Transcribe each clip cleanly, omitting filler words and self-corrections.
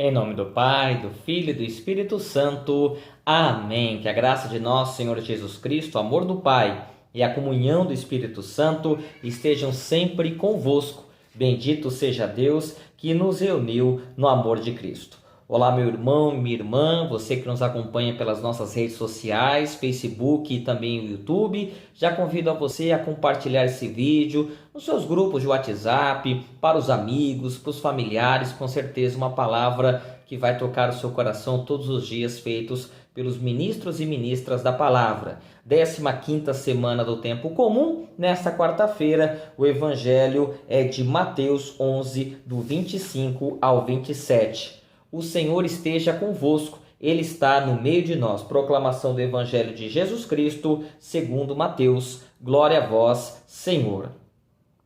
Em nome do Pai, do Filho e do Espírito Santo. Amém. Que a graça de nosso Senhor Jesus Cristo, o amor do Pai e a comunhão do Espírito Santo estejam sempre convosco. Bendito seja Deus que nos reuniu no amor de Cristo. Olá, meu irmão, minha irmã, você que nos acompanha pelas nossas redes sociais, Facebook e também o YouTube. Já convido a você a compartilhar esse vídeo nos seus grupos de WhatsApp, para os amigos, para os familiares. Com certeza uma palavra que vai tocar o seu coração todos os dias, feitos pelos ministros e ministras da palavra. 15ª semana do tempo comum. Nesta quarta-feira, o evangelho é de Mateus 11, do 25 ao 27. O Senhor esteja convosco, Ele está no meio de nós. Proclamação do Evangelho de Jesus Cristo, segundo Mateus. Glória a vós, Senhor.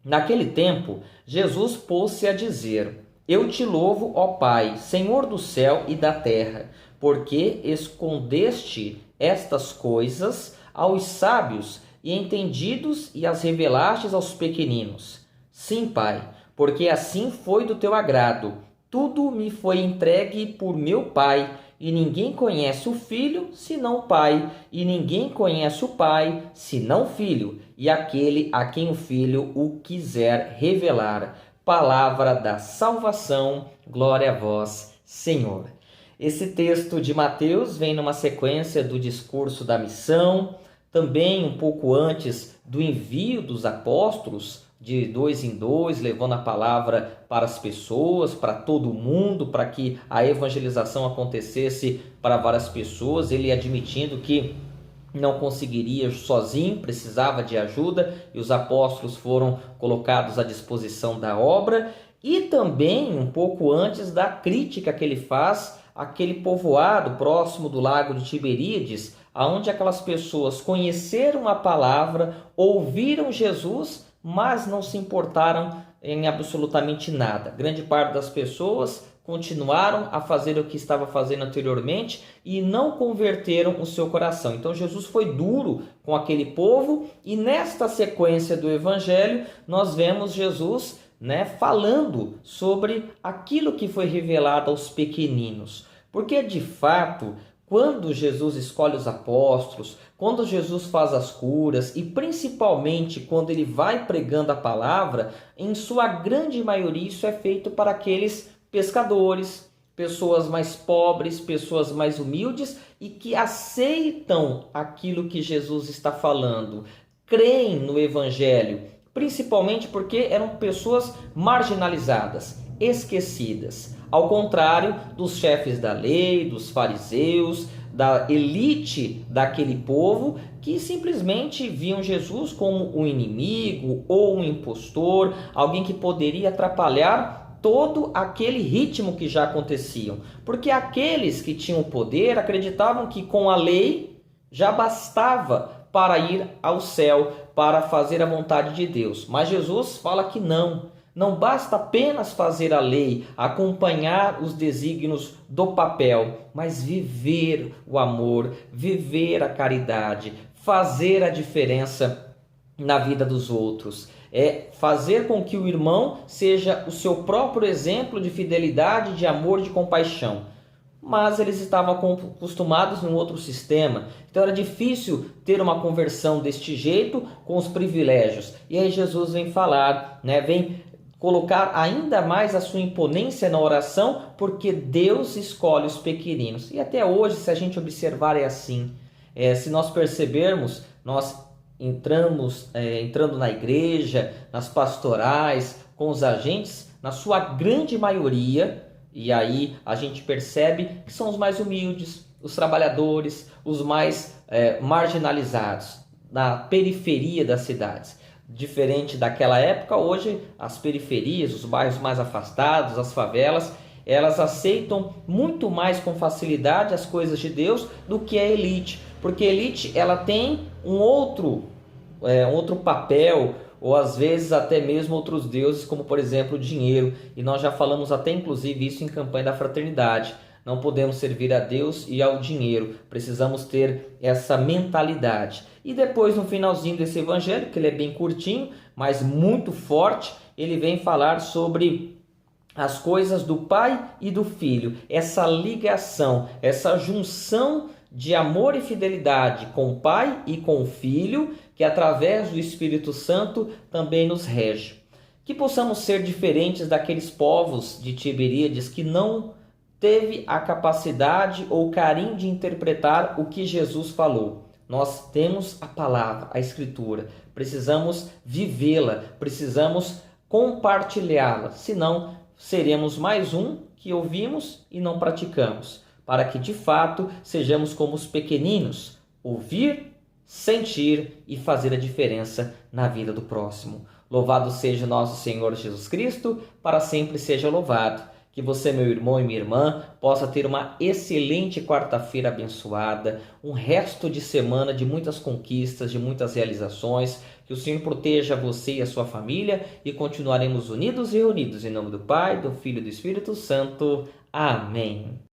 Naquele tempo, Jesus pôs-se a dizer: Eu te louvo, ó Pai, Senhor do céu e da terra, porque escondeste estas coisas aos sábios e entendidos e as revelastes aos pequeninos. Sim, Pai, porque assim foi do teu agrado. Tudo me foi entregue por meu Pai, e ninguém conhece o Filho senão o Pai, e ninguém conhece o Pai senão o Filho, e aquele a quem o Filho o quiser revelar. Palavra da salvação, glória a vós, Senhor. Esse texto de Mateus vem numa sequência do discurso da missão, também um pouco antes do envio dos apóstolos, de 2 em 2, levando a palavra para as pessoas, para todo mundo, para que a evangelização acontecesse para várias pessoas. Ele admitindo que não conseguiria sozinho, precisava de ajuda, e os apóstolos foram colocados à disposição da obra. E também, um pouco antes da crítica que ele faz àquele povoado próximo do lago de Tiberíades, onde aquelas pessoas conheceram a palavra, ouviram Jesus, mas não se importaram em absolutamente nada. Grande parte das pessoas continuaram a fazer o que estava fazendo anteriormente e não converteram o seu coração. Então Jesus foi duro com aquele povo, e nesta sequência do evangelho nós vemos Jesus, falando sobre aquilo que foi revelado aos pequeninos. Porque de fato, quando Jesus escolhe os apóstolos, quando Jesus faz as curas e principalmente quando ele vai pregando a palavra, em sua grande maioria isso é feito para aqueles pescadores, pessoas mais pobres, pessoas mais humildes e que aceitam aquilo que Jesus está falando, creem no evangelho, principalmente porque eram pessoas marginalizadas, esquecidas. Ao contrário dos chefes da lei, dos fariseus, da elite daquele povo, que simplesmente viam Jesus como um inimigo ou um impostor, alguém que poderia atrapalhar todo aquele ritmo que já aconteciam. Porque aqueles que tinham poder acreditavam que com a lei já bastava para ir ao céu, para fazer a vontade de Deus. Mas Jesus fala que não. Não basta apenas fazer a lei, acompanhar os desígnios do papel, mas viver o amor, viver a caridade, fazer a diferença na vida dos outros. É fazer com que o irmão seja o seu próprio exemplo de fidelidade, de amor, de compaixão. Mas eles estavam acostumados num outro sistema. Então era difícil ter uma conversão deste jeito com os privilégios. E aí Jesus vem falar, vem colocar ainda mais a sua imponência na oração, porque Deus escolhe os pequeninos. E até hoje, se a gente observar, é assim. Se nós percebermos, nós entrando na igreja, nas pastorais, com os agentes, na sua grande maioria, e aí a gente percebe que são os mais humildes, os trabalhadores, os mais marginalizados, na periferia das cidades. Diferente daquela época, hoje as periferias, os bairros mais afastados, as favelas, elas aceitam muito mais com facilidade as coisas de Deus do que a elite. Porque a elite ela tem um outro papel, ou às vezes até mesmo outros deuses, como por exemplo o dinheiro. E nós já falamos até inclusive isso em campanha da fraternidade. Não podemos servir a Deus e ao dinheiro. Precisamos ter essa mentalidade. E depois, no finalzinho desse evangelho, que ele é bem curtinho, mas muito forte, ele vem falar sobre as coisas do Pai e do Filho, essa ligação, essa junção de amor e fidelidade com o Pai e com o Filho, que através do Espírito Santo também nos rege. Que possamos ser diferentes daqueles povos de Tiberíades que não teve a capacidade ou carinho de interpretar o que Jesus falou. Nós temos a palavra, a Escritura, precisamos vivê-la, precisamos compartilhá-la, senão seremos mais um que ouvimos e não praticamos, para que de fato sejamos como os pequeninos, ouvir, sentir e fazer a diferença na vida do próximo. Louvado seja nosso Senhor Jesus Cristo, para sempre seja louvado. Que você, meu irmão e minha irmã, possa ter uma excelente quarta-feira abençoada, um resto de semana de muitas conquistas, de muitas realizações. Que o Senhor proteja você e a sua família e continuaremos unidos e reunidos em nome do Pai, do Filho e do Espírito Santo. Amém.